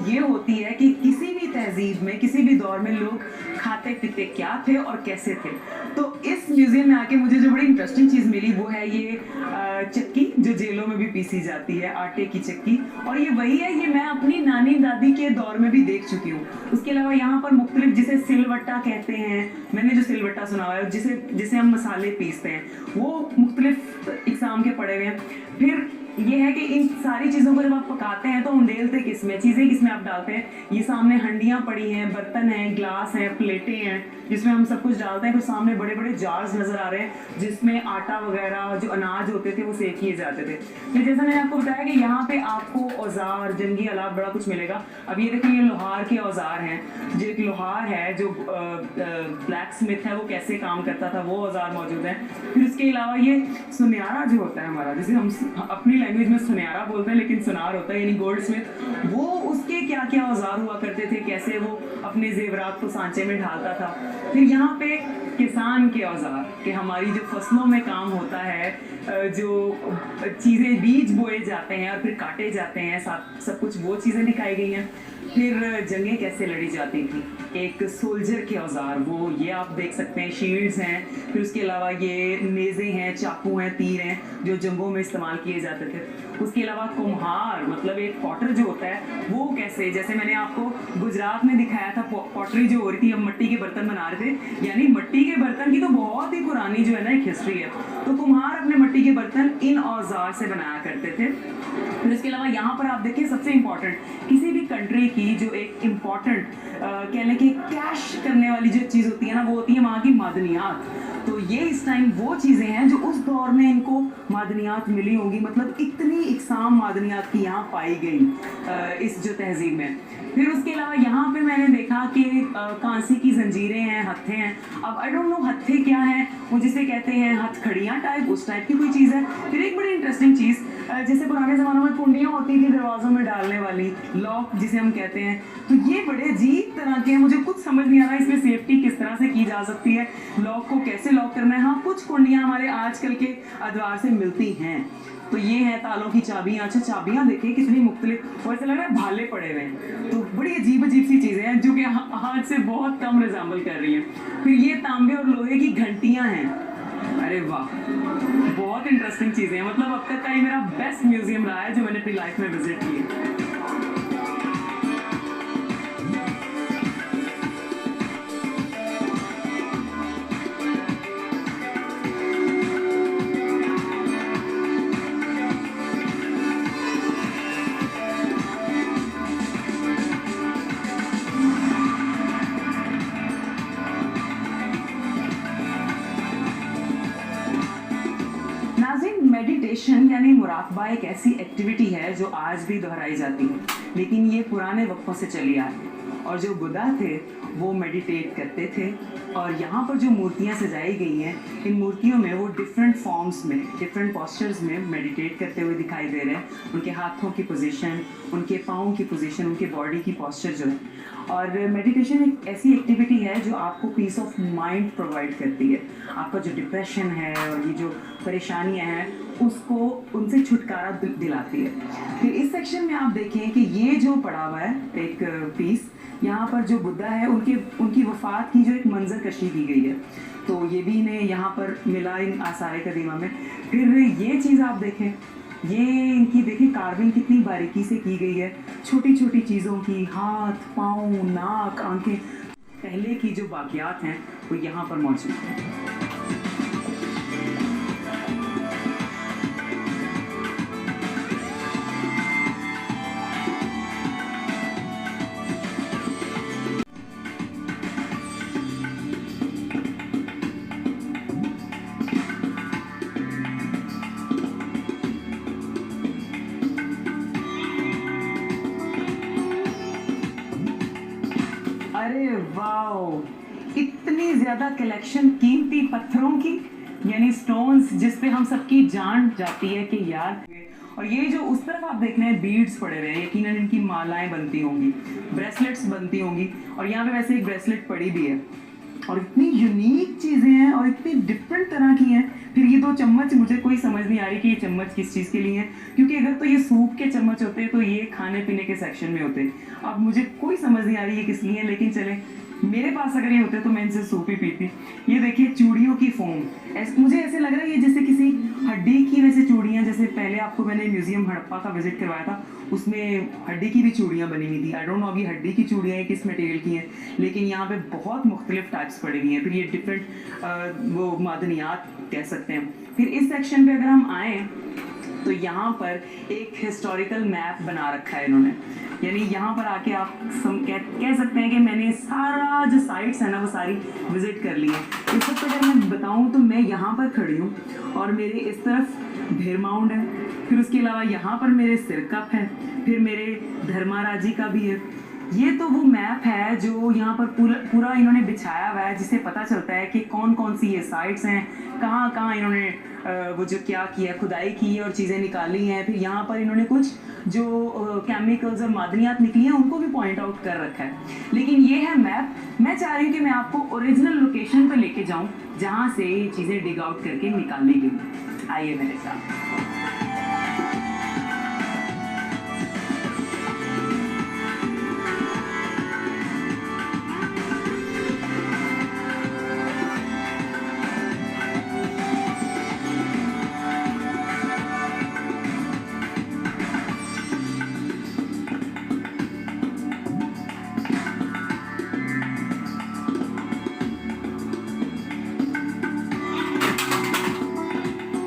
ये होती है कि किसी भी तहजीब में, किसी भी दौर में लोग खाते पीते क्या थे और कैसे थे। तो इस म्यूजियम में आके मुझे जो बड़ी इंटरेस्टिंग चीज़ मिली वो है ये चक्की, जो जेलों में भी पीसी जाती है, आटे की चक्की। और ये वही है, ये मैं अपनी नानी दादी के दौर में भी देख चुकी हूँ। उसके अलावा यहाँ पर मुख्तलिफ, जिसे सिलवट्टा कहते हैं, मैंने जो सिलवट्टा सुना हुआ है, जिसे हम मसाले पीसते हैं, वो मुख्तलिफ इकसाम के पड़े हुए हैं। फिर ये है कि इन सारी चीज़ों को जब आप पकाते हैं तो उंडेलते किसमें, चीज़ें किसमें आप डालते हैं। ये सामने हंडियाँ पड़ी हैं, बर्तन हैं, ग्लास हैं, प्लेटें हैं, जिसमें हम सब कुछ डालते हैं। फिर सामने बड़े बड़े जार्स नज़र आ रहे हैं जिसमें आटा वगैरह, जो अनाज होते थे, वो सेक किए जाते थे। फिर जैसा मैंने आपको बताया कि यहाँ पे आपको औजार, जंगी आलात, बड़ा कुछ मिलेगा। अब ये देखिए, ये लोहार के औजार हैं। जो एक लोहार है, जो ब्लैक स्मिथ है, वो कैसे काम करता था, वो औजार मौजूद है। फिर उसके अलावा ये सुनियारा जो होता है हमारा, जिसे हम अपनी लैंग्वेज में सुनियारा बोलते हैं, लेकिन सुनार होता है, यानी गोल्ड स्मिथ, वो उसके क्या क्या औजार हुआ करते थे, कैसे वो अपने जेवरात को सांचे में ढालता था। फिर यहाँ पे किसान के औजार, कि हमारी जो फसलों में काम होता है, जो चीज़ें, बीज बोए जाते हैं और फिर काटे जाते हैं, सब कुछ वो चीज़ें दिखाई गई हैं। फिर जंगें कैसे लड़ी जाती थी, एक सोल्जर के औजार, वो ये आप देख सकते हैं, शील्ड्स हैं। फिर उसके अलावा ये नेज़े हैं, चाकू हैं, तीर हैं, जो जंगों में इस्तेमाल किए जाते थे। उसके अलावा कुम्हार, मतलब एक पॉटर जो होता है, वो कैसे, जैसे मैंने आपको गुजरात में दिखाया था, पॉटरी जो हो रही थी, हम मिट्टी के बर्तन बना रहे थे, यानी मिट्टी के बर्तन की तो बहुत ही पुरानी जो है ना एक हिस्ट्री है। तो कुम्हार अपने मिट्टी के बर्तन इन औजार से बनाया करते थे। फिर इसके अलावा यहाँ पर आप देखिए, सबसे इम्पॉर्टेंट, किसी भी कंट्री की जो एक इम्पॉर्टेंट कह लें कि कैश करने वाली जो चीज़ होती है ना, वो होती है वहाँ की मादनियात। तो ये इस टाइम वो चीज़ें हैं जो उस दौर में इनको मादनियात मिली होंगी, मतलब इतनी इकसाम मादनियात की यहाँ पाई गई इस जो तहजीब में। फिर उसके अलावा यहाँ पे मैंने देखा कि कांसी की जंजीरें हैं, हत्थे हैं। अब आई डोंट नो हत्थे क्या है, वो जिसे कहते हैं हथखड़ियाँ टाइप, उस टाइप की कोई चीज़ है। फिर एक बड़ी इंटरेस्टिंग चीज़, जैसे पुराने ज़मानों में कुंडियाँ होती थी दरवाज़ों में डालने वाली, लॉक जिसे हम कहते हैं, तो ये बड़े अजीब तरह के हैं। मुझे कुछ समझ नहीं आ रहा इसमें सेफ्टी किस तरह से की जा सकती है, लॉक को कैसे लॉक करना है। हाँ, कुछ कुंडियाँ हमारे आजकल के अदवार से मिलती हैं। तो ये है तालों की चाबियाँ। अच्छा, चाबियाँ देखिए कितनी मुख्तलिफ, और ऐसा लग रहा है भाले पड़े हुए हैं। तो बड़ी अजीब अजीब सी चीज़ें हैं जो कि हाथ से बहुत कम रिजाम्बल कर रही हैं। फिर ये तांबे और लोहे की घंटियाँ हैं। अरे वाह, बहुत इंटरेस्टिंग चीज़ें हैं। मतलब अब तक का ये मेरा बेस्ट म्यूजियम रहा है जो मैंने अपनी लाइफ में विजिट किया। मेडिटेशन यानी मुराकबा एक ऐसी एक्टिविटी है जो आज भी दोहराई जाती है, लेकिन ये पुराने वक्तों से चली आ रही है। और जो बुद्धा थे वो मेडिटेट करते थे। और यहाँ पर जो मूर्तियाँ सजाई गई हैं, इन मूर्तियों में वो डिफरेंट फॉर्म्स में, डिफरेंट पोस्चर्स में मेडिटेट करते हुए दिखाई दे रहे हैं। उनके हाथों की पोजीशन, उनके पाँव की पोजीशन, उनके बॉडी की पोस्चर जो है। और मेडिटेशन एक ऐसी एक्टिविटी है जो आपको पीस ऑफ माइंड प्रोवाइड करती है। आपका जो डिप्रेशन है और ये जो परेशानियां हैं, उसको, उनसे छुटकारा दिलाती है। फिर इस सेक्शन में आप देखें कि ये जो पड़ा हुआ है एक पीस, यहाँ पर जो बुद्धा है, उनकी वफ़ात की जो एक मंजर कशी की गई है, तो ये भी इन्हें यहाँ पर मिला इन आसार कदीमा में। फिर ये चीज़ आप देखें, ये इनकी देखिए कार्विंग कितनी बारीकी से की गई है, छोटी छोटी चीज़ों की, हाथ, पाँव, नाक, आंखें, पहले की जो बाकियात हैं वो यहाँ पर मौजूद हैं। अरे वाह, इतनी ज़्यादा कलेक्शन कीमती पत्थरों की, यानी स्टोन्स, जिस पे हम सबकी जान जाती है कि यार। और ये जो उस तरफ आप देख रहे हैं बीड्स पड़े हुए हैं, यकीनन इनकी मालाएं बनती होंगी, ब्रेसलेट्स बनती होंगी। और यहाँ पे वैसे एक ब्रेसलेट पड़ी भी है, और इतनी यूनिक चीज़ें हैं और इतनी डिफरेंट तरह की हैं। फिर ये 2 चम्मच मुझे कोई समझ नहीं आ रही कि ये चम्मच किस चीज़ के लिए हैं, क्योंकि अगर तो ये सूप के चम्मच होते तो ये खाने पीने के सेक्शन में होते। अब मुझे कोई समझ नहीं आ रही है किस लिए हैं, लेकिन चले मेरे पास अगर ये होते तो मैं इनसे सूप ही पीती। ये देखिए चूड़ियों की फोम, मुझे ऐसे लग रहा है ये जैसे किसी हड्डी की वैसे चूड़ियाँ, जैसे पहले आपको मैंने म्यूजियम हड़प्पा का विजिट करवाया था, उसमें हड्डी की भी चूड़ियाँ बनी हुई थी। आई डोंट नो अभी हड्डी की चूड़ियाँ हैं किस मटेरियल की हैं, लेकिन यहाँ पे बहुत मुख्तलिफ टाइप्स पड़ी हुई हैं। फिर ये डिफरेंट वो मादनियात कह सकते हैं। फिर इस सेक्शन पे अगर हम आए तो यहाँ पर एक हिस्टोरिकल मैप बना रखा है इन्होंने, यानी यहाँ पर आके आप कह सकते हैं कि मैंने सारा जो साइट्स है ना वो सारी विजिट कर ली है। इस वक्त अगर मैं बताऊँ तो मैं यहाँ पर खड़ी हूँ और मेरे इस तरफ भेर माउंड है, फिर उसके अलावा यहाँ पर मेरे सिरकप है, फिर मेरे धर्माराजी का भी है। ये तो वो मैप है जो यहाँ पर पूरा इन्होंने बिछाया हुआ है, जिससे पता चलता है कि कौन कौन सी ये साइट्स हैं, कहाँ कहाँ इन्होंने वो जो क्या किया, खुदाई की है और चीज़ें निकाली हैं। फिर यहाँ पर इन्होंने कुछ जो केमिकल्स और मादनियात निकली हैं उनको भी पॉइंट आउट कर रखा है। लेकिन ये है मैप। मैं चाह रही हूँ कि मैं आपको ओरिजिनल लोकेशन पर लेके जाऊँ जहाँ से ये चीज़ें डिग आउट करके निकाली गई। आइए मेरे साथ।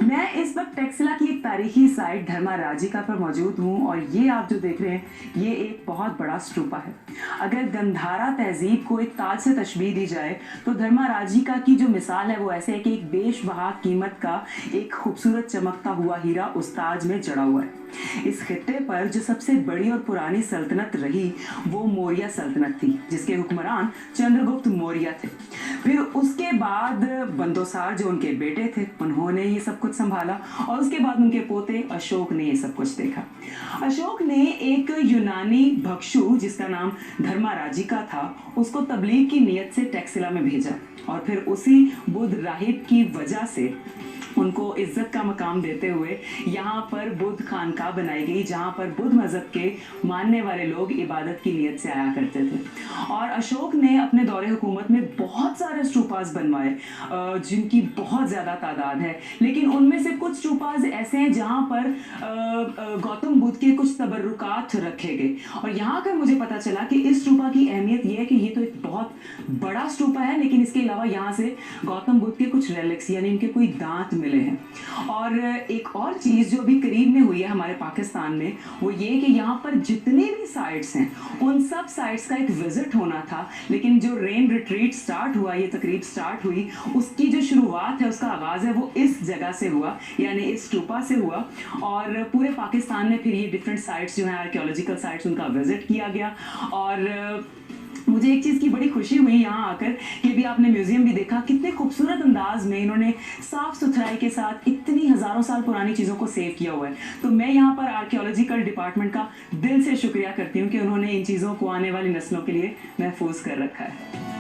मैं इस वक्त टेक्सिला की एक तारीखी साइट धर्माराजिका पर मौजूद हूँ और ये आप जो देख रहे हैं ये एक बहुत बड़ा स्तूपा है। अगर गंधारा तहजीब को एक ताज से तशबीह दी जाए तो धर्माराजिका की जो मिसाल है वो ऐसे है कि एक बेशबहा कीमत का एक खूबसूरत चमकता हुआ हीरा उस ताज में जड़ा हुआ है। इस खित्ते पर जो सबसे बड़ी और पुरानी सल्तनत रही वो मौर्य सल्तनत थी, जिसके हुक्मरान चंद्रगुप्त मौर्य थे। फिर उसके बाद बंदोसार जो उनके बेटे थे उन्होंने ये सब कुछ संभाला और उसके बाद उनके पोते अशोक ने ये सब कुछ देखा। अशोक ने एक यूनानी भक्षु जिसका नाम धर्माराजिका था उसको तबलीग की नीयत से टेक्सिला में भेजा और फिर उसी बुद्ध राहिब की वजह से उनको इज्जत का मकाम देते हुए यहाँ पर बुद्ध खानका बनाई गई, जहाँ पर बुद्ध मजहब के मानने वाले लोग इबादत की नीयत से आया करते थे। और अशोक ने अपने दौरे हुकूमत में बहुत सारे स्टूपास बनवाए जिनकी बहुत ज़्यादा तादाद है, लेकिन उनमें से कुछ स्टूपास ऐसे हैं जहाँ पर गौतम बुद्ध के कुछ तबर्रुकात रखे गए। और यहाँ कर मुझे पता चला कि इस स्टूपा की अहमियत यह है कि ये तो एक बहुत बड़ा स्टूपा है, लेकिन इसके अलावा यहाँ से गौतम बुद्ध के कुछ रेलिक्स यानी इनके कोई दांत मिले हैं। और एक और चीज जो अभी करीब में हुई है हमारे पाकिस्तान में वो ये कि यहाँ पर जितने भी साइट्स हैं उन सब साइट्स का एक विजिट होना था, लेकिन जो रेन रिट्रीट स्टार्ट हुआ, ये तकरीब स्टार्ट हुई, उसकी जो शुरुआत है उसका आगाज है वो इस जगह से हुआ, यानी इस स्टूपा से हुआ। और पूरे पाकिस्तान में फिर ये डिफरेंट साइट्स जो हैं आर्कियोलॉजिकल साइट्स उनका विजिट किया गया। और मुझे एक चीज़ की बड़ी खुशी हुई यहाँ आकर कि भी आपने म्यूजियम भी देखा, कितने खूबसूरत अंदाज में इन्होंने साफ सुथराई के साथ इतनी हज़ारों साल पुरानी चीज़ों को सेव किया हुआ है। तो मैं यहाँ पर आर्कियोलॉजिकल डिपार्टमेंट का दिल से शुक्रिया करती हूँ कि उन्होंने इन चीज़ों को आने वाली नस्लों के लिए महफूज कर रखा है।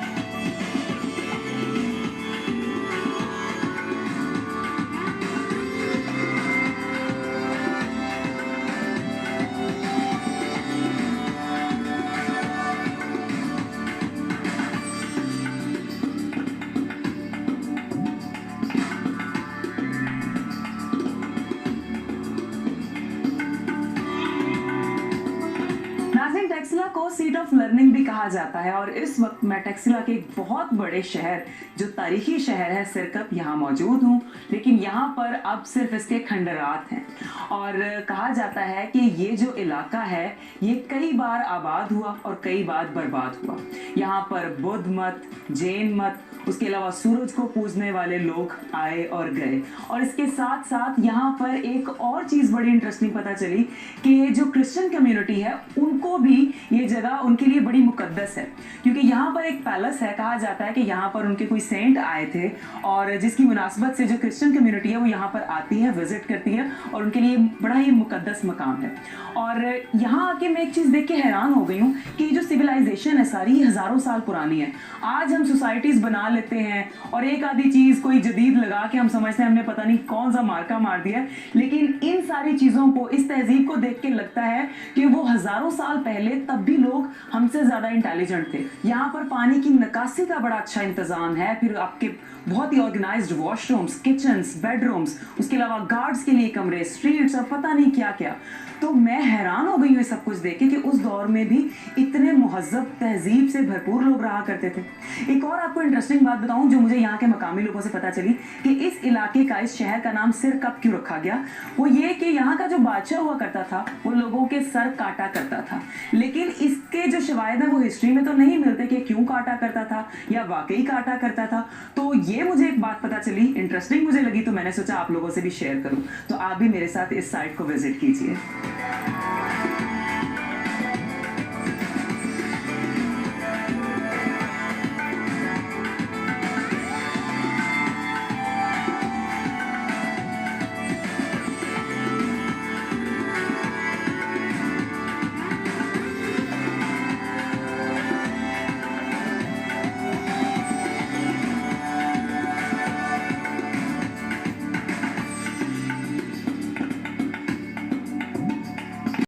टेक्सिला को सीट ऑफ लर्निंग भी कहा जाता है और इस वक्त मैं टेक्सिला के एक बहुत बड़े शहर जो तारीखी शहर है सिरकप यहाँ मौजूद हूँ, लेकिन यहाँ पर अब सिर्फ इसके खंडरात हैं। और कहा जाता है कि ये जो इलाका है ये कई बार आबाद हुआ और कई बार बर्बाद हुआ। यहाँ पर बुद्ध मत, जैन मत, उसके अलावा सूरज को पूजने वाले लोग आए और गए। और इसके साथ साथ यहाँ पर एक और चीज़ बड़ी इंटरेस्टिंग पता चली कि जो क्रिश्चियन कम्युनिटी है उनको भी ये जगह उनके लिए बड़ी मुकद्दस है, क्योंकि यहाँ पर एक पैलेस है। कहा जाता है कि यहाँ पर उनके कोई सेंट आए थे और जिसकी मुनासबत से जो क्रिश्चियन कम्युनिटी है वो यहाँ पर आती है, विजिट करती है और उनके लिए बड़ा ही मुकद्दस मकाम है। और यहाँ आके मैं एक चीज़ देख के हैरान हो गई हूँ कि जो सिविलाइजेशन है सारी हज़ारों साल पुरानी है। आज हम सोसाइटीज़ बना लेते हैं और एक आधी चीज़ कोई जदीद लगा के हम समझते हैं हमने पता नहीं कौन सा मार्का मार दिया है, लेकिन इन सारी चीज़ों को, इस तहजीब को देख के लगता है कि वो हज़ारों साल पहले तब भी लोग हमसे ज़्यादा इंटेलिजेंट थे। यहाँ पर पानी की निकासी का बड़ा अच्छा इंतज़ाम है, फिर आपके बहुत ही ऑर्गेनाइज्ड वॉशरूम्स, किचन्स, बेडरूम्स, उसके अलावा गार्ड्स के लिए कमरे, स्ट्रीट्स और पता नहीं क्या क्या। तो मैं हैरान हो गई हूँ ये सब कुछ देख के कि उस दौर में भी इतने मुहज़्ज़ब, तहजीब से भरपूर लोग रहा करते थे। एक और आपको इंटरेस्टिंग बात बताऊं जो मुझे यहाँ के मकामी लोगों से पता चली कि इस इलाके का, इस शहर का नाम सिर कप क्यों रखा गया, वो ये कि यहाँ का जो बादशाह हुआ करता था वो लोगों के सर काटा करता था। लेकिन इसके जो शवाहिद हैं वो हिस्ट्री में तो नहीं मिलते कि क्यों काटा करता था या वाकई काटा करता था। तो ये मुझे एक बात पता चली, इंटरेस्टिंग मुझे लगी, तो मैंने सोचा आप लोगों से भी शेयर करूं। तो आप भी मेरे साथ इस साइट को विजिट कीजिए।